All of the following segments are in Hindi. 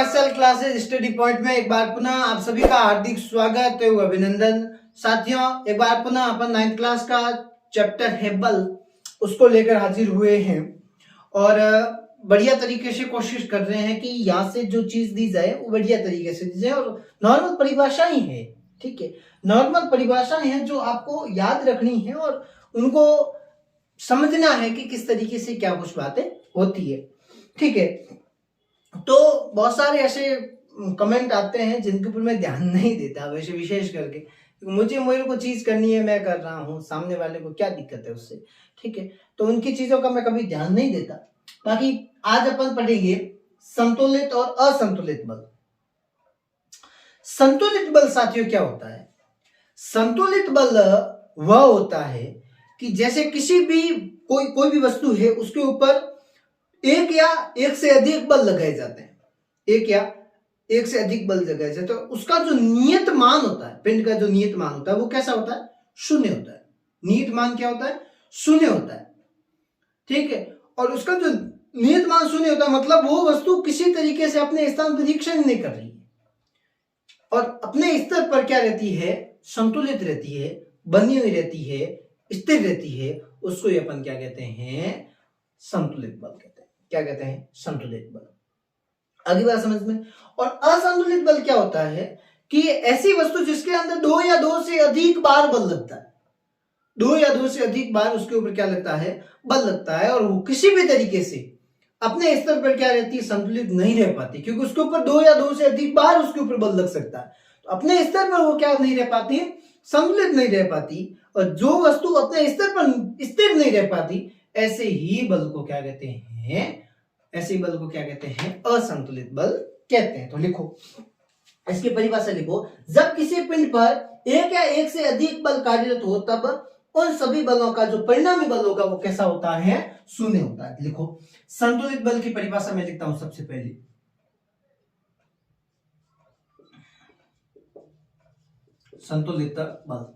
पाठशाला क्लासेस स्टडी पॉइंट में एक बार पुनः आप सभी का हार्दिक स्वागत एवं अभिनंदन। साथियों, एक बार पुनः अपन 9th क्लास का चैप्टर है बल, उसको लेकर हाजिर हुए हैं और बढ़िया तरीके से कोशिश कर रहे हैं कि यहाँ से जो चीज दी जाए वो बढ़िया तरीके से दी जाए और नॉर्मल परिभाषाएं है, ठीक है, नॉर्मल परिभाषाएं हैं जो आपको याद रखनी है और उनको समझना है कि किस तरीके से क्या कुछ बातें होती है, ठीक है। तो बहुत सारे ऐसे कमेंट आते हैं जिनके ऊपर मैं ध्यान नहीं देता, वैसे विशेष करके मेरे को चीज करनी है, मैं कर रहा हूँ, सामने वाले को क्या दिक्कत है उससे, ठीक है। तो उनकी चीजों का मैं कभी ध्यान नहीं देता। बाकी आज अपन पढ़ेंगे संतुलित और असंतुलित बल। संतुलित बल साथियों क्या होता है? संतुलित बल वह होता है कि जैसे किसी भी कोई भी वस्तु है, उसके ऊपर एक या एक से अधिक बल लगाए जाते हैं, एक या एक से अधिक बल लगाए जाते हैं। तो उसका जो नियत मान होता है, पिंड का जो नियत मान होता है वो कैसा होता है? शून्य होता है। नियत मान क्या होता है? शून्य होता है, ठीक है। और उसका जो नियत मान शून्य होता है मतलब वो वस्तु किसी तरीके से अपने स्थान परीक्षण नहीं कर रही है और अपने स्तर पर क्या रहती है? संतुलित रहती है, बनी हुई रहती है, स्थिर रहती है। उसको ही अपन क्या कहते हैं? संतुलित बल कहते हैं। क्या कहते हैं? संतुलित बल। अगली बात समझ में। और असंतुलित बल क्या होता है कि ऐसी वस्तु जिसके अंदर दो या दो से अधिक बार बल लगता है, दो या दो से अधिक बार उसके ऊपर क्या लगता है? बल लगता है और वो किसी भी तरीके से अपने स्तर पर क्या रहती है? संतुलित नहीं रह पाती, क्योंकि उसके ऊपर दो या दो से अधिक बार उसके ऊपर बल लग सकता है। तो अपने स्तर पर वो क्या नहीं रह पाती? संतुलित नहीं रह पाती। और जो वस्तु अपने स्तर पर स्थिर नहीं रह पाती, ऐसे ही बल को क्या कहते हैं? ऐसे बल को क्या कहते हैं? असंतुलित बल कहते हैं। तो लिखो, इसकी परिभाषा लिखो। जब किसी पिंड पर एक या एक से अधिक बल कार्यरत हो तब उन सभी बलों का जो परिणामी बल होगा वो कैसा होता है? शून्य होता है। लिखो, संतुलित बल की परिभाषा में लिखता हूं सबसे पहले। संतुलित बल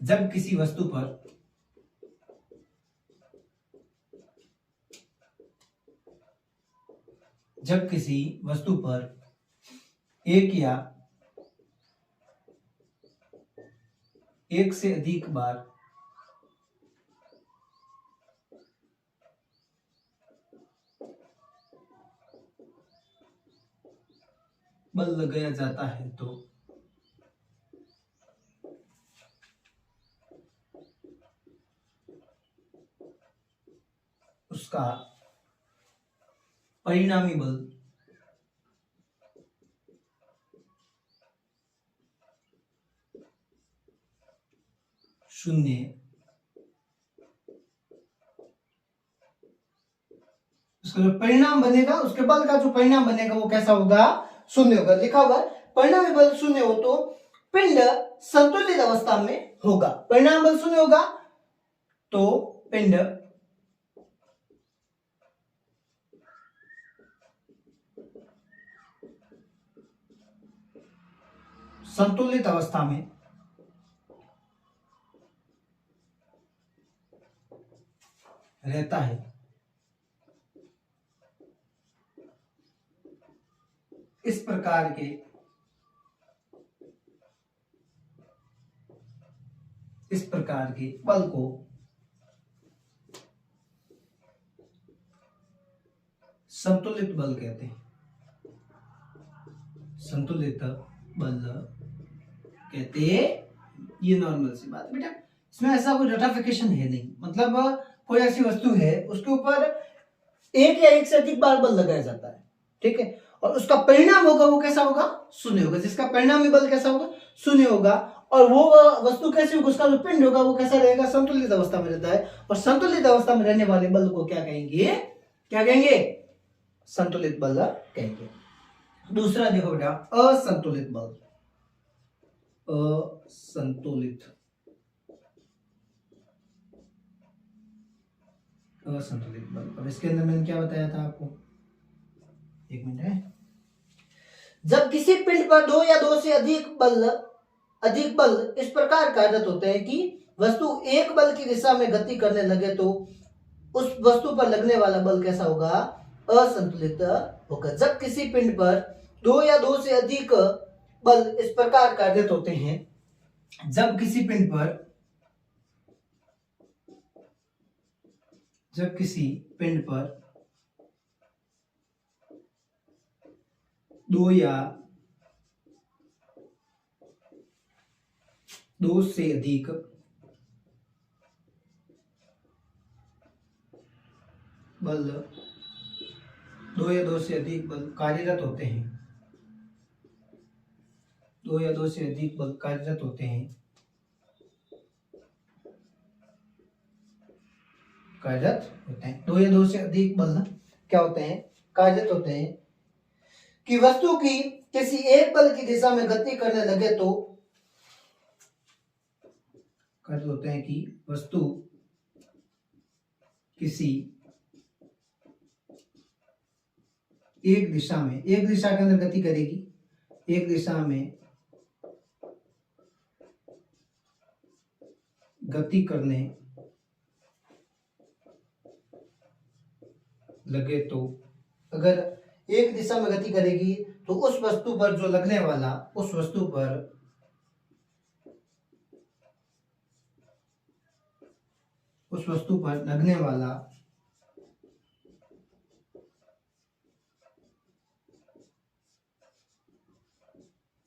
जब किसी वस्तु पर एक या एक से अधिक बार बल लगाया जाता है तो उसका परिणामी बल शून्य, उसका जो परिणाम बनेगा, उसके बल का जो परिणाम बनेगा वो कैसा होगा? शून्य होगा। लिखा हुआ परिणामी बल शून्य हो तो पिंड संतुलित अवस्था में होगा। परिणाम बल शून्य होगा तो पिंड संतुलित अवस्था में रहता है। इस प्रकार के बल को संतुलित बल कहते हैं। संतुलित बल कहते हैं। ये नॉर्मल सी बात बेटा, इसमें ऐसा कोई रटाफिकेशन है नहीं। मतलब कोई ऐसी वस्तु है उसके ऊपर एक या एक से अधिक बार बल लगाया जाता है, ठीक है, और उसका परिणाम होगा वो कैसा होगा? शून्य होगा। जिसका परिणामी बल कैसा होगा? शून्य होगा। और वो वस्तु कैसी होगी? उसका जो पिंड होगा वो कैसा रहेगा? संतुलित अवस्था में रहता है। और संतुलित अवस्था में रहने वाले बल को क्या कहेंगे? क्या कहेंगे? संतुलित बल कहेंगे। दूसरा देखो बेटा, असंतुलित बल। असंतुलित बल। अब इसके अंदर मैंने क्या बताया था आपको? एक मिनट है। जब किसी पिंड पर दो या दो से अधिक बल इस प्रकार कार्यरत होते हैं कि वस्तु एक बल की दिशा में गति करने लगे तो उस वस्तु पर लगने वाला बल कैसा होगा, असंतुलित होगा। जब किसी पिंड पर दो या दो से अधिक बल इस प्रकार कार्यरत होते हैं, जब किसी पिंड पर दो या दो से अधिक बल कार्यरत होते हैं, दो या दो से अधिक बल कार्यरत होते हैं दो या दो से अधिक बल क्या होते हैं, कार्यरत होते हैं कि वस्तु की किसी एक बल की दिशा में गति करने लगे तो कार्यरत होते हैं कि वस्तु किसी एक दिशा के अंदर गति करेगी, एक दिशा में गति करने लगे तो, अगर एक दिशा में गति करेगी तो उस वस्तु पर जो लगने वाला, उस वस्तु पर लगने वाला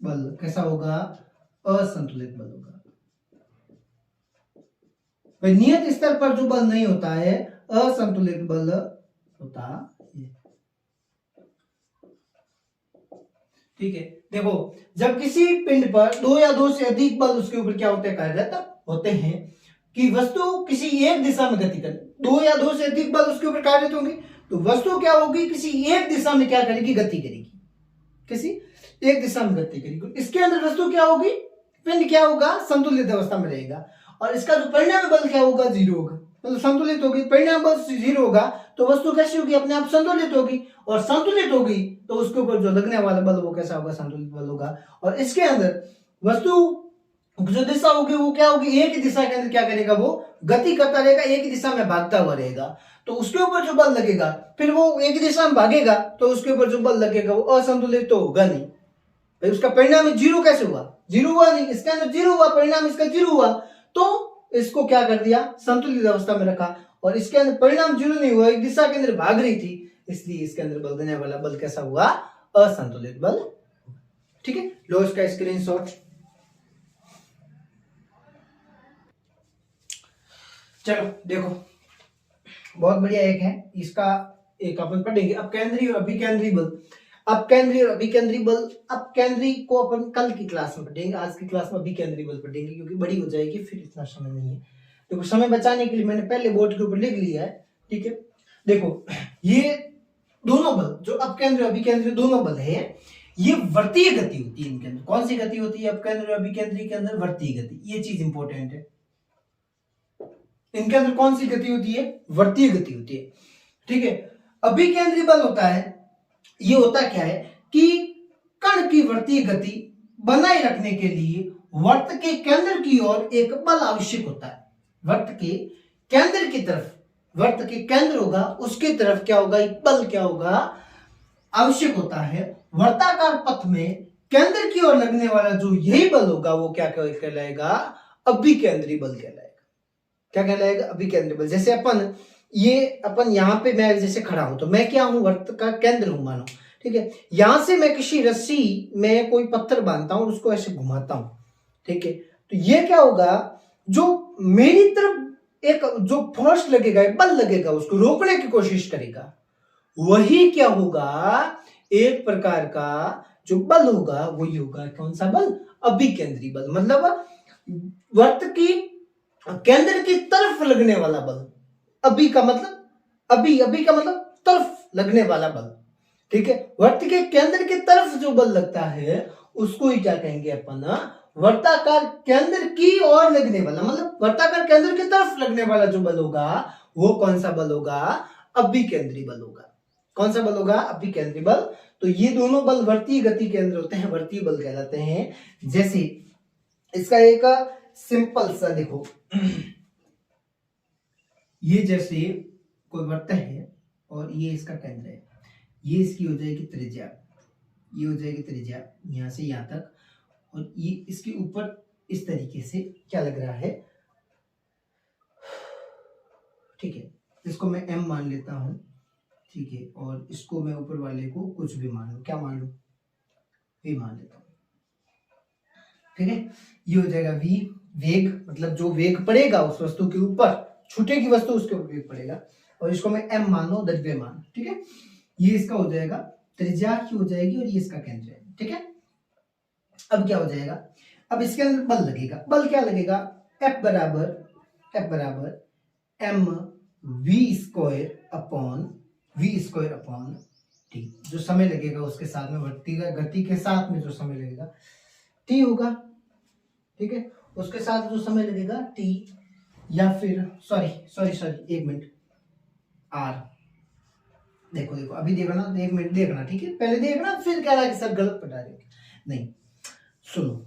बल कैसा होगा, असंतुलित बल होगा। भाई नियत स्तर पर जो बल नहीं होता है, असंतुलित बल होता है। ठीक है, देखो जब किसी पिंड पर दो या दो से अधिक बल उसके ऊपर क्या होते हैं, कार्यरत होते हैं कि वस्तु किसी एक दिशा में गति करे, दो या दो से अधिक बल उसके ऊपर कार्यरत होंगे तो वस्तु क्या होगी, किसी एक दिशा में क्या करेगी, गति करेगी, किसी एक दिशा में गति करेगी। इसके अंदर वस्तु क्या होगी, पिंड क्या होगा, संतुलित अवस्था में रहेगा और इसका जो परिणामी बल क्या होगा, जीरो होगा, मतलब संतुलित होगी। परिणाम बल जीरो होगा तो वस्तु कैसी होगी, अपने आप संतुलित होगी और संतुलित होगी तो उसके ऊपर जो लगने वाला बल वो कैसा होगा, संतुलित बल होगा। और इसके अंदर वस्तु जो दिशा होगी वो क्या होगी, एक ही दिशा के अंदर क्या करेगा, वो गति करता रहेगा, एक ही दिशा में भागता हुआ रहेगा। तो उसके ऊपर जो बल लगेगा, फिर वो एक ही दिशा में भागेगा तो उसके ऊपर जो बल लगेगा वो असंतुलित तो होगा नहीं। भाई उसका परिणाम जीरो कैसे हुआ, जीरो हुआ नहीं, इसके अंदर जीरो हुआ, परिणाम इसका जीरो हुआ तो इसको क्या कर दिया, संतुलित अवस्था में रखा। और इसके अंदर परिणाम जीरो नहीं हुआ, एक दिशा के अंदर भाग रही थी, इसलिए इसके अंदर बल देने वाला बल कैसा हुआ, असंतुलित बल। ठीक है, लो इसका स्क्रीनशॉट। चलो देखो, बहुत बढ़िया एक है इसका, एक अपन पढ़ेंगे अब केंद्रीय और अभिकेंद्रीय बल। अब केंद्रीय और अभिकेंद्रीय बल, अब केंद्रीय को अपन कल की क्लास में पढ़ेंगे, आज की क्लास में अभिकेंद्रीय बल पढ़ेंगे क्योंकि बड़ी हो जाएगी, फिर इतना समय नहीं है। देखो समय बचाने के लिए मैंने पहले बोर्ड के ऊपर लिख लिया है। ठीक है, देखो ये दोनों बल जो अपकेंद्रीय और अभिकेंद्रीय दोनों बल है, ये वर्तीय गति होती है इनके अंदर। कौन सी गति होती है अपकेंद्रीय और अभिकेंद्रीय के अंदर, वर्तीय गति। ये चीज इंपॉर्टेंट है, इनके अंदर कौन सी गति होती है, वर्तीय गति होती है। ठीक है, अभिकेंद्रीय बल होता है, ये होता क्या है कि कण की वर्तीय गति बनाए रखने के लिए वर्त के केंद्र की ओर एक बल आवश्यक होता है। वर्त के केंद्र की तरफ, वर्त के केंद्र होगा उसकी तरफ क्या होगा, एक बल क्या होगा, आवश्यक होता है। वर्ताकार पथ में केंद्र की ओर लगने वाला जो यही बल होगा वो क्या कहलाएगा, अभिकेंद्रीय बल कहलाएगा। क्या कहलाएगा, अभिकेंद्रीय बल। जैसे अपन यहाँ पे मैं जैसे खड़ा हूं तो मैं क्या हूं, वर्त का केंद्र हूं मानो। ठीक है, यहां से मैं किसी रस्सी में कोई पत्थर बांधता हूं और उसको ऐसे घुमाता हूं। ठीक है, तो ये क्या होगा, जो मेरी तरफ एक जो फोर्स लगेगा, एक बल लगेगा, उसको रोकने की कोशिश करेगा, वही क्या होगा, एक प्रकार का जो बल होगा वही होगा, कौन सा बल, अभिकेंद्रीय बल। मतलब वर्त की केंद्र की तरफ लगने वाला बल। अभी का मतलब अभी का मतलब तरफ लगने वाला बल। ठीक है, वर्त के केंद्र की तरफ जो बल लगता है उसको ही क्या कहेंगे अपन, वर्ताकार केंद्र की ओर लगने वाला, मतलब वर्ताकार केंद्र की तरफ लगने वाला जो बल होगा वो कौन सा बल होगा, अभिकेंद्रीय बल होगा। कौन सा बल होगा, अभिकेंद्रीय बल। तो ये दोनों बल वर्तीय गति के अंदर होते हैं, वर्तीय बल कहलाते हैं। जैसे इसका एक सिंपल सा देखो, ये जैसे कोई वर्त है और ये इसका केंद्र है, ये इसकी हो जाएगी त्रिज्या, ये हो जाएगी त्रिज्या यहाँ से यहाँ तक, और ये इसके ऊपर इस तरीके से क्या लग रहा है, ठीक है, इसको मैं m मान लेता हूँ, ठीक है, और इसको मैं ऊपर वाले को कुछ भी मान लूँ, क्या मान लूँ, v मान लेता हूँ, ठीक है। ये हो जाएगा v, वेग मतलब जो वेग पड़ेगा उस वस्तु के ऊपर, छूटेगी वस्तु उसके ऊपर वेग पड़ेगा, और इसको मैं m मान लो, द्रव्यमान, ठीक है। ये इसका हो जाएगा, त्रिज्या की हो जाएगी और ये इसका केंद्र है, ठीक है। अब क्या हो जाएगा, अब इसके अंदर बल लगेगा, बल क्या लगेगा, F बराबर m v square upon t, जो समय लगेगा उसके साथ में बढ़ती गति के साथ में जो समय लगेगा t होगा, ठीक है, उसके साथ जो समय लगेगा t, या फिर सॉरी 1 मिनट r, देखो अभी देखना, 1 मिनट देखना, ठीक है, पहले देखना फिर कह रहा है कि सर गलत पढ़ा रहे, नहीं सुनो,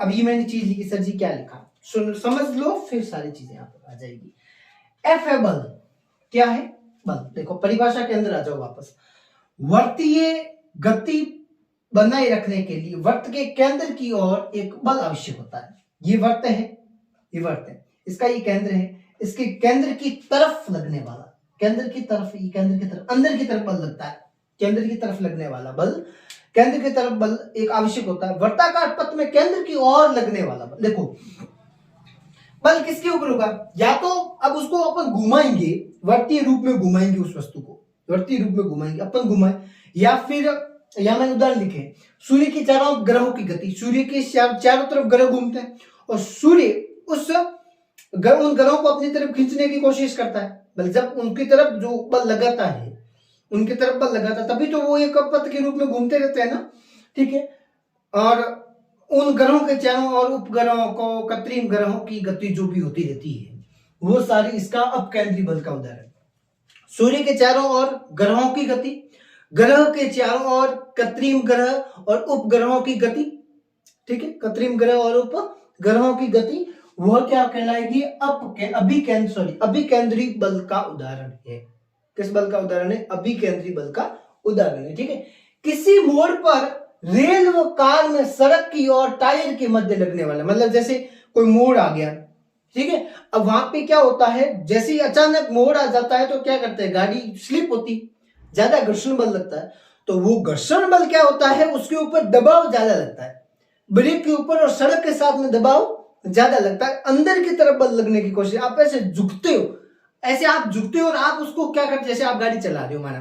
अब ये मैंने चीज लिखी, सर जी क्या लिखा, सुनो समझ लो, फिर सारी चीजें यहाँ पर आ जाएगी। F है बल, क्या है, बल, देखो परिभाषा के अंदर आ जाओ वापस, वर्तीय गति बनाए रखने के लिए वर्त के केंद्र की ओर एक बल आवश्यक होता है, ये वर्त है, ये वर्त है, इसका ये केंद्र है, इसके केंद्र की तरफ लगने वाला, केंद्र की तरफ, ये केंद्र की तरफ, अंदर की तरफ बल लगता है, केंद्र की तरफ लगने वाला बल, केंद्र की तरफ बल एक आवश्यक होता है, वर्ताकार पथ में केंद्र की ओर लगने वाला बल। देखो बल किसके ऊपर होगा, या तो अब उसको अपन घुमाएंगे, वर्तीय रूप में घुमाएंगे उस वस्तु को, वर्तीय रूप में घुमाएंगे, अपन घुमाए, या फिर यहां मैंने उदाहरण लिखे, सूर्य के चारों ग्रहों की गति, सूर्य के चारों तरफ ग्रह घूमते हैं और सूर्य उन ग्रहों को अपनी तरफ खींचने की कोशिश करता है, बल जब उनकी तरफ जो बल लगाता है, उनकी तरफ बल लगाता है, तभी तो वो एक पथ के रूप में घूमते रहते हैं ना, ठीक है। और उन ग्रहों के चारों और उपग्रहों को, कृत्रिम ग्रहों की गति जो भी होती रहती है वो सारी इसका अपकेंद्रीय बल का उदाहरण। सूर्य के चारों ओर ग्रहों की गति, ग्रह के चारों ओर कृत्रिम ग्रह और उपग्रहों की गति, ठीक है, कृत्रिम ग्रह और उपग्रहों की गति, वह क्या कहलाएगी, अभिकेंद्री बल का उदाहरण है। किस बल का उदाहरण है, अभिकेंद्री बल का उदाहरण है, ठीक है। किसी मोड़ पर रेल व कार में सड़क की और टायर के मध्य लगने वाला, मतलब जैसे कोई मोड़ आ गया, ठीक है, अब वहां पे क्या होता है, जैसे ही अचानक मोड़ आ जाता है तो क्या करते हैं, गाड़ी स्लिप होती, ज्यादा घर्षण बल लगता है, तो वो घर्षण बल क्या होता है, उसके ऊपर दबाव ज्यादा लगता है, ब्रेक के ऊपर और सड़क के साथ में दबाव ज्यादा लगता है, अंदर की तरफ बल लगने की कोशिश, आप ऐसे झुकते हो, ऐसे आप झुकते हो और आप उसको क्या करते, जैसे आप गाड़ी चला रहे हो माना,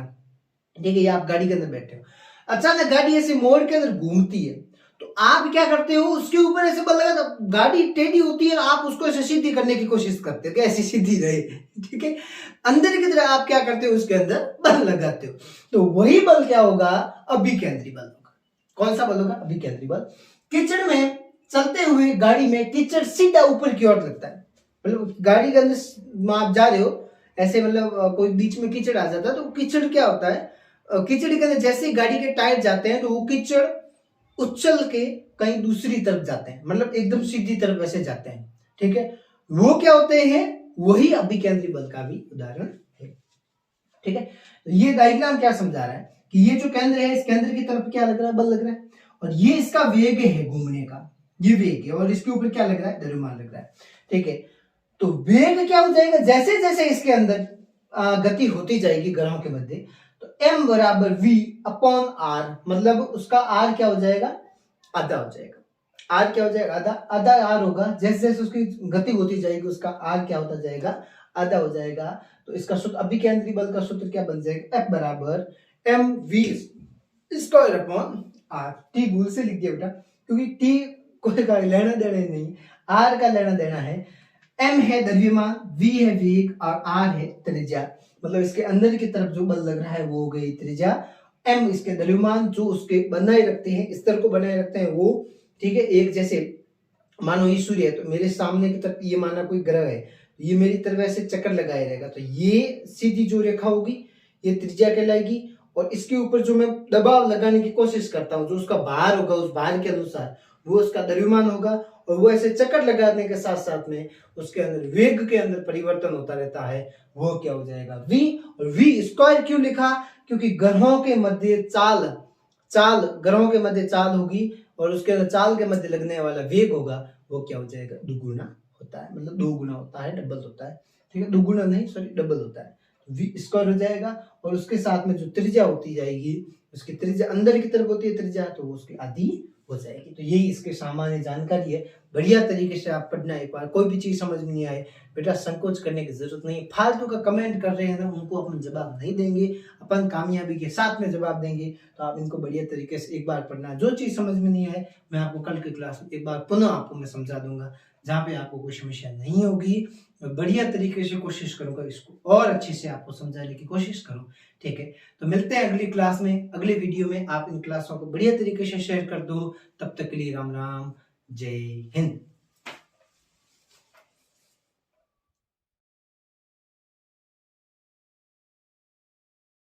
ठीक है, आप गाड़ी के अंदर बैठे हो, अचानक गाड़ी ऐसे मोड़ के अंदर घूमती है, तो आप क्या करते हो, उसके ऊपर ऐसे बल लगा, तो गाड़ी टेढ़ी होती है और आप उसको ऐसे सीधी करने की कोशिश करते हो कि ऐसी सीधी रहे, ठीक है, अंदर की तरह आप क्या करते हो, उसके अंदर बल लगाते हो, तो वही बल क्या होगा, अभिकेंद्री बल होगा। कौन सा बल होगा, अभिकेंद्री बल। कीचड़ में चलते हुए गाड़ी में कीचड़ सीधा ऊपर की ओर लगता है, मतलब गाड़ी के अंदर आप जा रहे हो ऐसे, मतलब कोई बीच में कीचड़ आ जाता है, तो कीचड़ क्या होता है, कीचड़ के अंदर जैसे ही गाड़ी के टायर जाते हैं तो वो कीचड़ उछल के कहीं दूसरी तरफ जाते हैं, मतलब एकदम सीधी तरफ ऐसे जाते हैं, ठीक है, वो क्या होते हैं, वही अभिकेंद्री बल का भी उदाहरण है, ठीक है। ये डायग्राम क्या समझा रहा है कि ये जो केंद्र है, इस केंद्र की तरफ क्या लग रहा है, बल लग रहा है, और ये इसका वेग है घूमने का, ये वेग है, और इसके ऊपर क्या लग रहा है, द्रव्यमान लग रहा है, ठीक है। तो वेग क्या हो जाएगा, जैसे जैसे इसके अंदर गति होती जाएगी ग्रहों के मध्य, तो m बराबर v अपॉन r, मतलब उसका r क्या हो जाएगा, आधा हो जाएगा, r क्या हो जाएगा, आधा, आधा r होगा, जैसे जैसे उसकी गति होती जाएगी उसका r क्या होता जाएगा, आधा हो जाएगा। तो इसका सूत्र, अभिकेंद्री बल का सूत्र क्या बन जाएगा, F बराबर mv square upon r, t भूल से लिख दिया बेटा, क्योंकि t कोई का लेना देना ही नहीं, r का लेना देना है, m है द्रव्यमान, v है वेग और r है त्रिज्या, मतलब इसके अंदर की तरफ जो बल लग रहा है वो हो गई त्रिज्या, m इसके द्रव्यमान जो उसके बनाए रखते हैं, स्तर को बनाए रखते हैं वो, ठीक है। एक जैसे मानो ये सूर्य है, तो मेरे सामने की तरफ ये माना कोई ग्रह है, ये मेरी तरफ ऐसे चक्कर लगाए रहेगा, तो ये सीधी जो रेखा होगी ये त्रिज्या कहलाएगी, और इसके ऊपर जो मैं दबाव लगाने की कोशिश करता हूँ, जो उसका भार होगा, उस भार के अनुसार वो उसका द्रव्यमान होगा, और वो ऐसे चक्कर लगाने के साथ साथ में उसके अंदर वेग के अंदर परिवर्तन होता रहता है, वो क्या हो जाएगा v। और v स्क्वायर क्यों लिखा, क्योंकि ग्रहों के मध्य ग्रहों के मध्य चाल होगी और उसके अंदर चाल के मध्य लगने वाला वेग होगा, वो क्या हो जाएगा, दुगुना होता है, मतलब 2 गुना होता है, डबल होता है, ठीक है, दुगुना नहीं सॉरी डबल होता है, v स्क्वायर हो जाएगा। और उसके साथ में जो त्रिज्या होती जाएगी, उसकी त्रिज्या अंदर की तरफ होती है त्रिज्या, तो वो उसकी आधी हो जाएगी। तो यही इसके सामान्य जानकारी है, बढ़िया तरीके से आप पढ़ना। एक बार कोई भी चीज समझ में नहीं आए बेटा संकोच करने की जरूरत नहीं, फालतू का कमेंट कर रहे हैं ना उनको अपन जवाब नहीं देंगे, अपन कामयाबी के साथ में जवाब देंगे। तो आप इनको बढ़िया तरीके से एक बार पढ़ना, जो चीज समझ में नहीं आए मैं आपको कल की क्लास में एक बार पुनः आपको मैं समझा दूंगा, जहाँ पे आपको कोई समस्या नहीं होगी। मैं बढ़िया तरीके से कोशिश करूंगा इसको और अच्छे से आपको समझाने की कोशिश करूं, ठीक है। तो मिलते हैं अगली क्लास में, अगले वीडियो में। आप इन क्लासों को बढ़िया तरीके से शेयर कर दो। तब तक के लिए राम राम, जय हिंद।